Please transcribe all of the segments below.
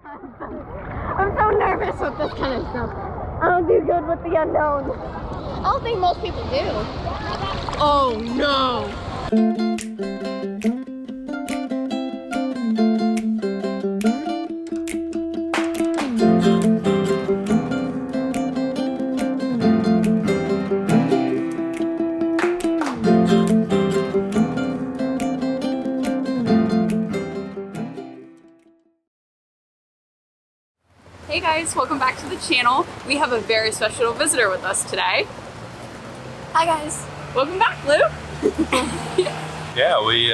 I'm so nervous with this kind of stuff. I don't do good with the unknown. I don't think most people do. Oh no! Hey guys, welcome back to the channel. We have a very special visitor with us today. Hi guys. Welcome back, Lou. Yeah, we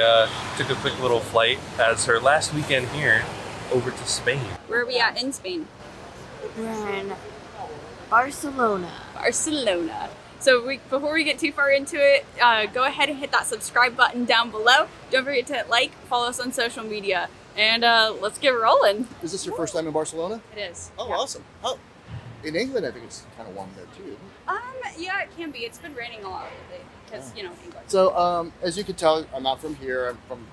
took a quick little flight as her last weekend here over to Spain. Where are we at in Spain? We're in Barcelona. Barcelona. So before we get too far into it, go ahead and hit that subscribe button down below. Don't forget to like, follow us on social media, and let's get rolling. Is this your first time in Barcelona? It is. Oh, yeah. Awesome. Oh, in England, I think it's kind of warm there too, isn't it? Yeah, it can be. It's been raining a lot lately because, you know, England. So, as you can tell, I'm not from here. I'm from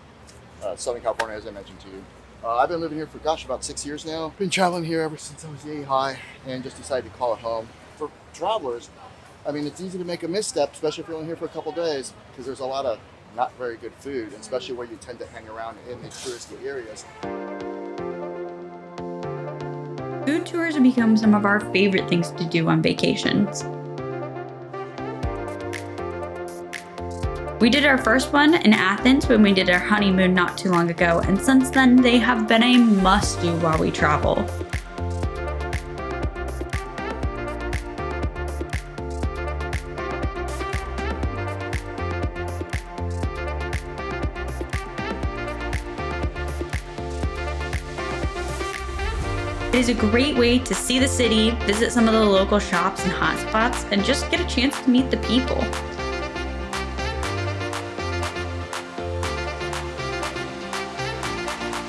Southern California, as I mentioned to you. I've been living here for, about 6 years now. Been traveling here ever since I was yay high and just decided to call it home. For travelers, I mean, it's easy to make a misstep, especially if you're only here for a couple days, because there's a lot of not very good food, especially where you tend to hang around in the touristy areas. Food tours have become some of our favorite things to do on vacations. We did our first one in Athens when we did our honeymoon not too long ago, and since then they have been a must-do while we travel. It is a great way to see the city, visit some of the local shops and hotspots, and just get a chance to meet the people.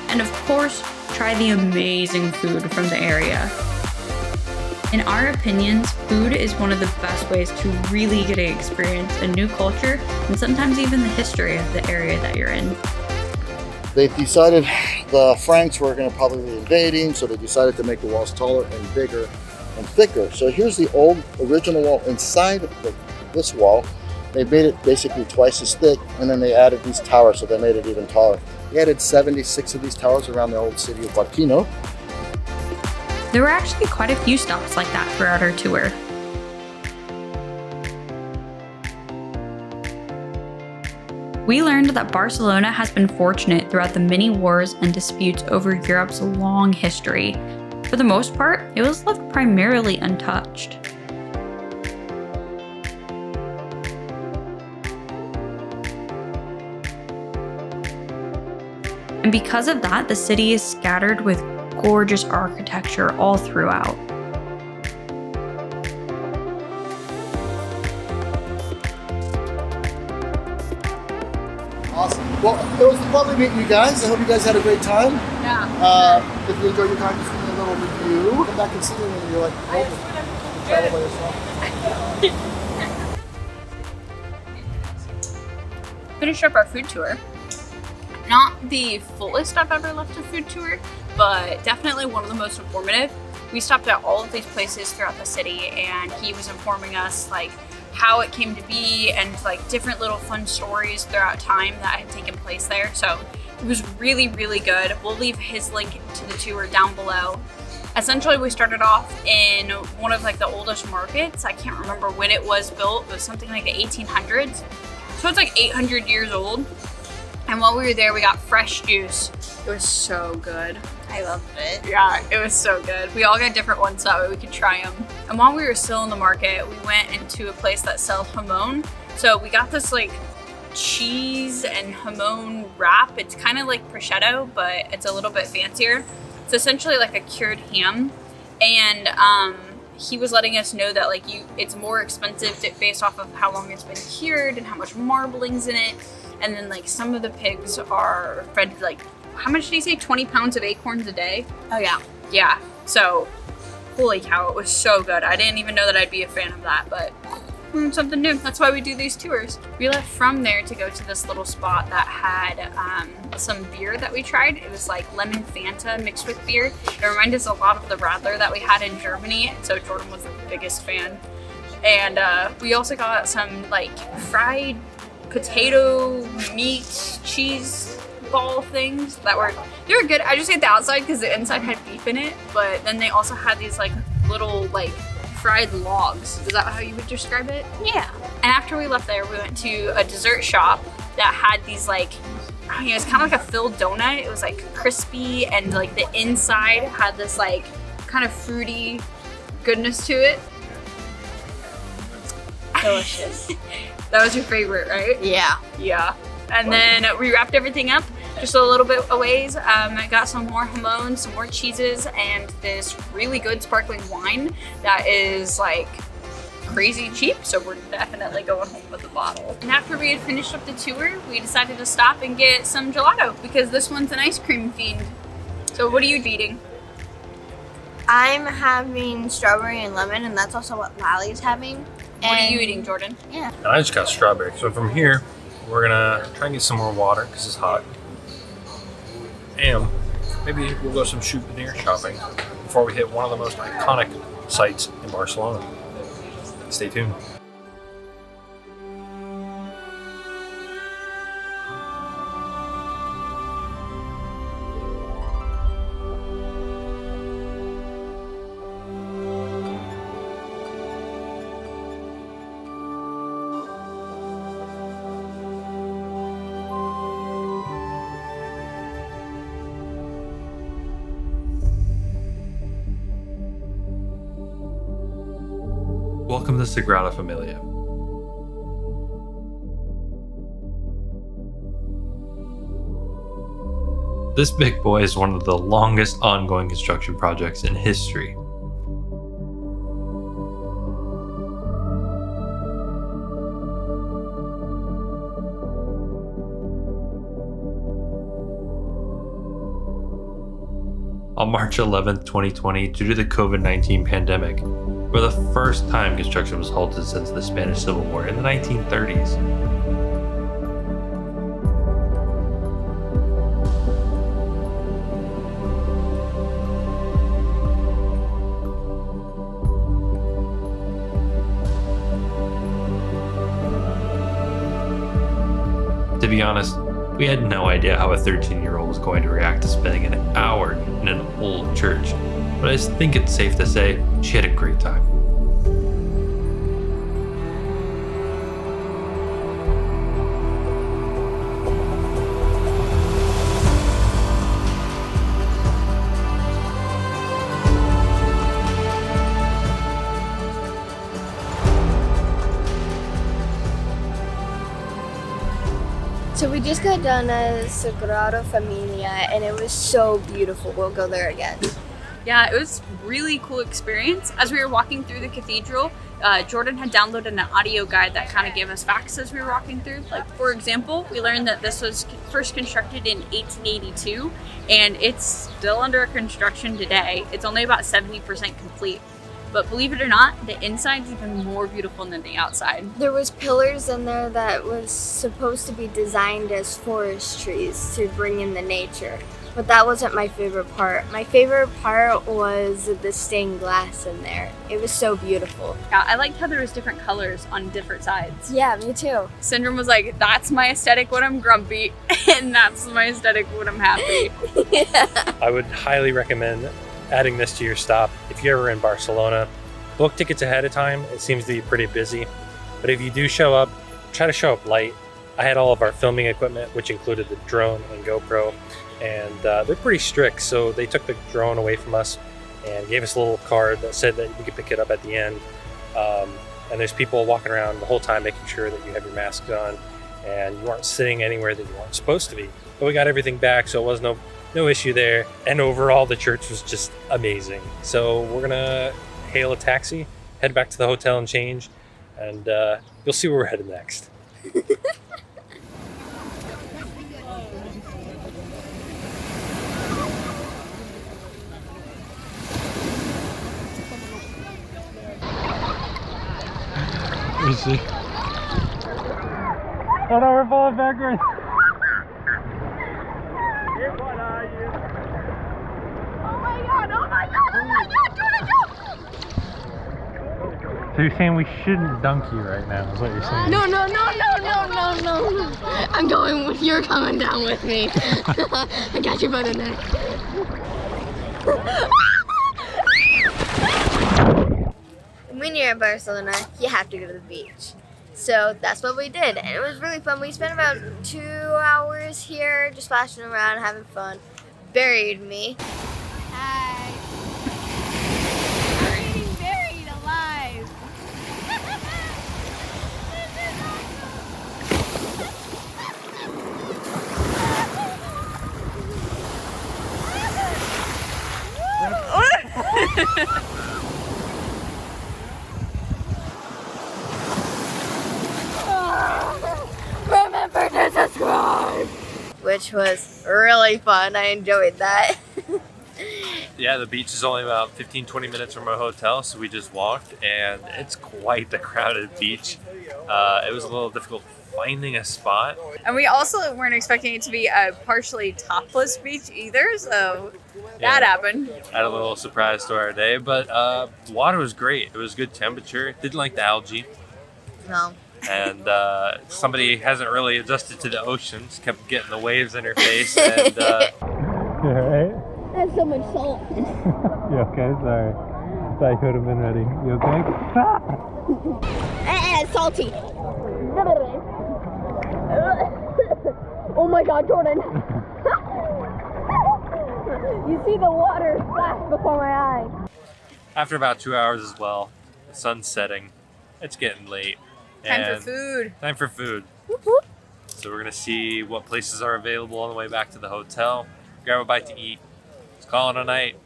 And of course, try the amazing food from the area. In our opinions, food is one of the best ways to really get to experience a new culture and sometimes even the history of the area that you're in. They decided the Franks were going to probably be invading, so they decided to make the walls taller and bigger and thicker. So here's the old original wall inside of this wall. They made it basically twice as thick, and then they added these towers, so they made it even taller. They added 76 of these towers around the old city of Barquino. There were actually quite a few stops like that throughout our tour. We learned that Barcelona has been fortunate throughout the many wars and disputes over Europe's long history. For the most part, it was left primarily untouched. And because of that, the city is scattered with gorgeous architecture all throughout. Awesome. Well, it was lovely meeting you guys. I hope you guys had a great time. Yeah. If you enjoyed your time, just give me a little review. Come back and see me when you're like, oh, you travel by yourself. Finished up our food tour. Not the fullest I've ever left a food tour, but definitely one of the most informative. We stopped at all of these places throughout the city, and he was informing us like how it came to be and like different little fun stories throughout time that had taken place there. So it was really, really good. We'll leave his link to the tour down below. Essentially, we started off in one of like the oldest markets. I can't remember when it was built. It was something like the 1800s. So it's like 800 years old. And while we were there, we got fresh juice. It was so good. I loved it. Yeah, it was so good. We all got different ones so that way we could try them. And while we were still in the market, we went into a place that sells jamon. So we got this like cheese and jamon wrap. It's kind of like prosciutto, but it's a little bit fancier. It's essentially like a cured ham. And he was letting us know that like it's more expensive based off of how long it's been cured and how much marbling's in it. And then like some of the pigs are fed like, how much did he say? 20 pounds of acorns a day? Oh yeah. Yeah. So holy cow, it was so good. I didn't even know that I'd be a fan of that, but something new. That's why we do these tours. We left from there to go to this little spot that had some beer that we tried. It was like lemon Fanta mixed with beer. It reminded us a lot of the Radler that we had in Germany, so Jordan was the biggest fan. And we also got some like fried potato meat cheese ball things they were good. I just ate the outside because the inside had beef in it, but then they also had these like little like fried logs. Is that how you would describe it? Yeah. And after we left there, we went to a dessert shop that had these like, I mean, it was kind of like a filled donut. It was like crispy and like the inside had this like kind of fruity goodness to it. Delicious. That was your favorite, right? Yeah. Yeah. And then we wrapped everything up just a little bit a ways. I got some more jamon, some more cheeses, and this really good sparkling wine that is like crazy cheap, so we're definitely going home with a bottle. And after we had finished up the tour, we decided to stop and get some gelato because this one's an ice cream fiend. So what are you eating? I'm having strawberry and lemon, and that's also what Lally's having. What are you eating, Jordan? Yeah. And I just got strawberry. So from here, we're gonna try and get some more water because it's hot. And maybe we'll go some souvenir shopping before we hit one of the most iconic sites in Barcelona. Stay tuned. Welcome to Sagrada Familia. This big boy is one of the longest ongoing construction projects in history. On March 11th, 2020, due to the COVID-19 pandemic, for the first time construction was halted since the Spanish Civil War in the 1930s. To be honest, we had no idea how a 13-year-old was going to react to spending an hour in an old church, but I think it's safe to say she had a great time. So we just got done at Sagrada Familia, and it was so beautiful. We'll go there again. Yeah, it was a really cool experience. As we were walking through the cathedral, Jordan had downloaded an audio guide that kind of gave us facts as we were walking through. Like, for example, we learned that this was first constructed in 1882, and it's still under construction today. It's only about 70% complete. But believe it or not, the inside's even more beautiful than the outside. There was pillars in there that was supposed to be designed as forest trees to bring in the nature. But that wasn't my favorite part. My favorite part was the stained glass in there. It was so beautiful. Yeah, I liked how there was different colors on different sides. Yeah, me too. Cyndrin was like, that's my aesthetic when I'm grumpy, and that's my aesthetic when I'm happy. Yeah. I would highly recommend adding this to your stop. If you're ever in Barcelona, book tickets ahead of time. It seems to be pretty busy. But if you do show up, try to show up light. I had all of our filming equipment, which included the drone and GoPro, and they're pretty strict. So they took the drone away from us and gave us a little card that said that we could pick it up at the end. And there's people walking around the whole time making sure that you have your mask on and you aren't sitting anywhere that you aren't supposed to be. But we got everything back, so it was no issue there. And overall, the church was just amazing. So we're gonna hail a taxi, head back to the hotel and change, and you'll see where we're headed next. crazy. Oh no, we're falling backwards. So you're saying we shouldn't dunk you right now, is what you're saying? No. I'm going with, you're coming down with me. I got you by the neck. When you're in Barcelona, you have to go to the beach. So that's what we did, and it was really fun. We spent about 2 hours here just splashing around, having fun. Buried me. Hi. I'm getting buried alive. Remember to subscribe! Which was really fun. I enjoyed that. Yeah, the beach is only about 15-20 minutes from our hotel, so we just walked, and it's quite the crowded beach. It was a little difficult finding a spot. And we also weren't expecting it to be a partially topless beach either, so that happened. Add a little surprise to our day, but the water was great. It was good temperature. Didn't like the algae. No. And somebody hasn't really adjusted to the oceans, kept getting the waves in her face. And you alright? That's so much salt. You okay? Sorry. Thought you could have been ready. You okay? It's salty. Oh my god, Jordan. You see the water splash before my eyes. After about 2 hours as well, the sun's setting. It's getting late. Time for and food. Time for food. So we're gonna see what places are available on the way back to the hotel. Grab a bite to eat. Let's call it a night.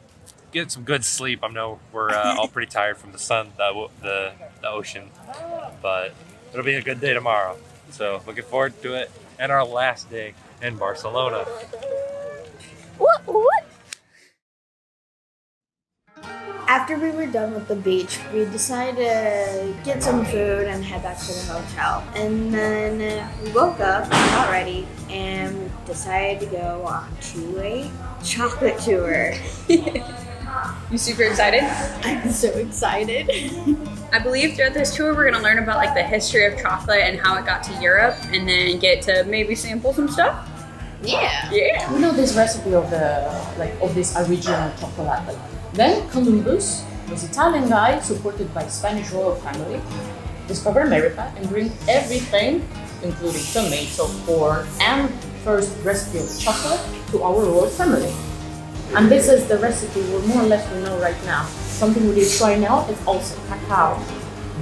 Get some good sleep. I know we're all pretty tired from the sun, the ocean, but it'll be a good day tomorrow. So looking forward to it. And our last day in Barcelona. What? After we were done with the beach, we decided to get some food and head back to the hotel. And then we woke up, got ready, and decided to go on to a chocolate tour. You super excited? I'm so excited. I believe throughout this tour we're gonna learn about like the history of chocolate and how it got to Europe, and then get to maybe sample some stuff. Yeah. We know this recipe of this original chocolate. Then Columbus, this Italian guy supported by Spanish royal family, discovered America and bring everything, including tomato, corn, and first recipe of chocolate to our royal family. And this is the recipe we more or less we know right now. Something we did try now is also cacao,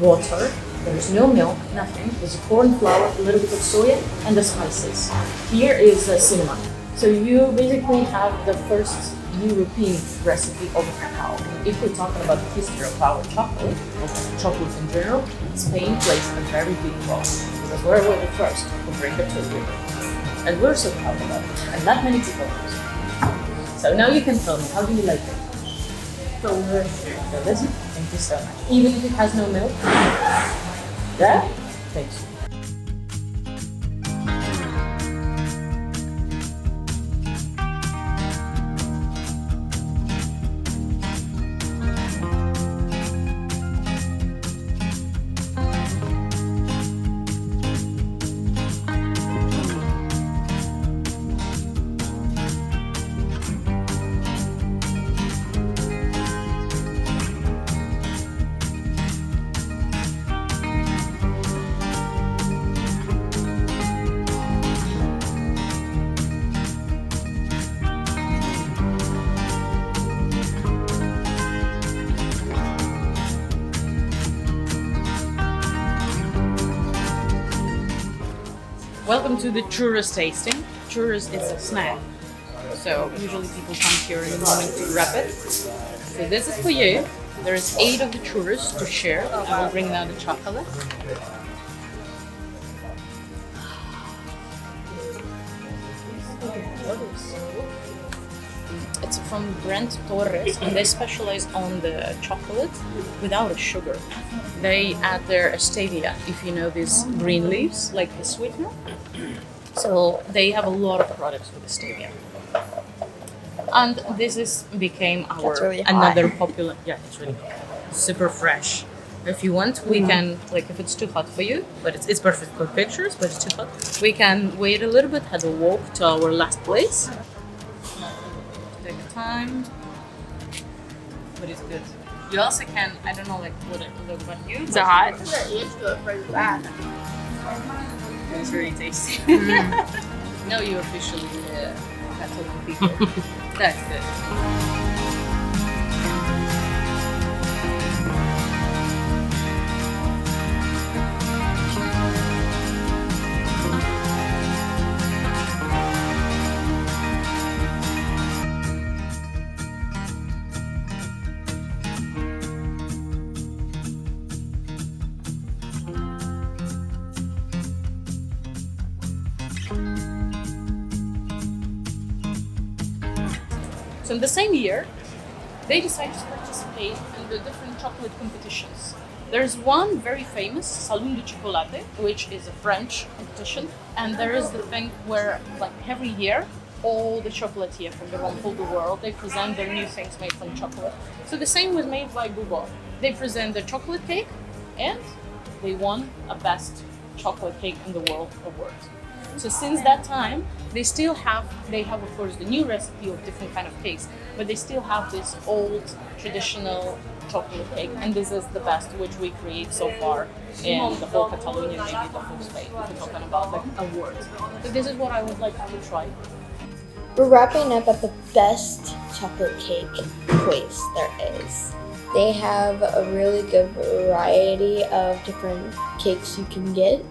water. There's no milk, nothing. There's corn flour, a little bit of soya, and the spices. Here is cinnamon. So you basically have the first European recipe of cacao. If we're talking about the history of our chocolate, of chocolate in general, Spain plays a very big role because we're the first to bring it to Europe. And we're so proud of it. And not many people know. So now you can tell me, how do you like it? Delicious. Delicious? Thank you so much. Even if it has no milk? Yeah? Thanks. Welcome to the churros tasting. Churros is a snack, so usually people come here in the morning to grab it. So this is for you. There's 8 of the churros to share. I will bring now the chocolate. It's from Brent Torres, and they specialize on the chocolate without a sugar. They add their stevia, if you know these green leaves, like the sweetener. So they have a lot of products with stevia. And this became our really hot. another popular. Yeah, it's really super fresh. If you want, we can, like, if it's too hot for you, but it's perfect for pictures, but it's too hot, we can wait a little bit, have a walk to our last place. Take time, but it's good. You also can, I don't know, like, what about you? Is it hot? It's really tasty. Now you're officially Catalan people. That's good. So in the same year, they decided to participate in the different chocolate competitions. There's one very famous, Salon de Chocolate, which is a French competition. And there is the thing where, like, every year, all the chocolatiers from around the world, they present their new things made from chocolate. So the same was made by Google. They present the chocolate cake, and they won a best chocolate cake in the world award. So since that time, they have of course the new recipe of different kind of cakes, but they still have this old traditional chocolate cake, and this is the best which we create so far in the whole Catalonia, maybe the whole Spain. If we're talking about like awards. So this is what I would like to try. We're wrapping up at the best chocolate cake place there is. They have a really good variety of different cakes you can get,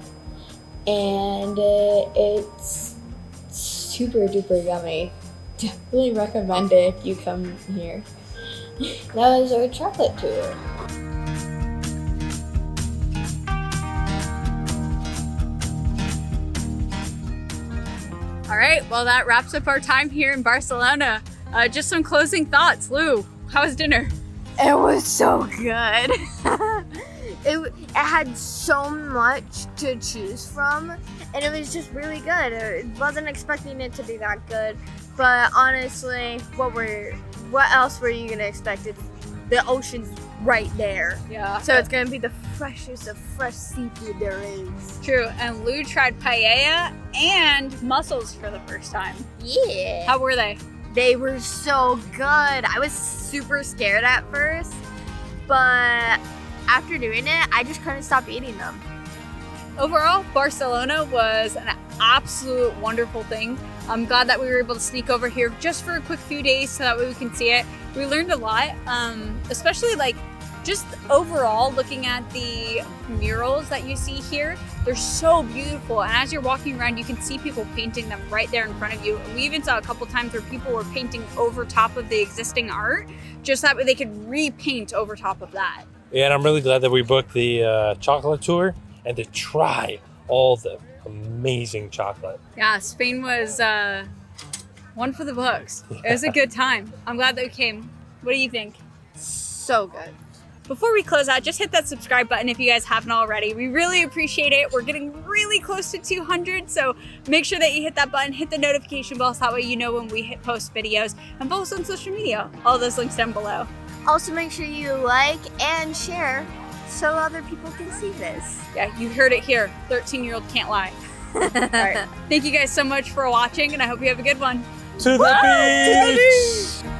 and it's super duper yummy. Definitely recommend it if you come here. That was our chocolate tour. All right, well, that wraps up our time here in Barcelona. Just some closing thoughts. Lou, how was dinner? It was so good. It had so much to choose from, and it was just really good. I wasn't expecting it to be that good, but honestly, what else were you gonna expect? The ocean's right there. Yeah. So it's gonna be the freshest of fresh seafood there is. True, and Lou tried paella and mussels for the first time. Yeah. How were they? They were so good. I was super scared at first, but after doing it, I just couldn't stop eating them. Overall, Barcelona was an absolute wonderful thing. I'm glad that we were able to sneak over here just for a quick few days so that way we can see it. We learned a lot, especially like just overall looking at the murals that you see here. They're so beautiful, and as you're walking around, you can see people painting them right there in front of you. We even saw a couple times where people were painting over top of the existing art, just that way they could repaint over top of that. Yeah, and I'm really glad that we booked the chocolate tour and to try all the amazing chocolate. Yeah, Spain was one for the books. It was a good time. I'm glad that we came. What do you think? So good. Before we close out, just hit that subscribe button if you guys haven't already. We really appreciate it. We're getting really close to 200, so make sure that you hit that button, hit the notification bell, so that way you know when we post videos, and follow us on social media. All those links down below. Also, make sure you like and share so other people can see this. Yeah, you heard it here. 13-year-old can't lie. All right. Thank you guys so much for watching, and I hope you have a good one. To the beach!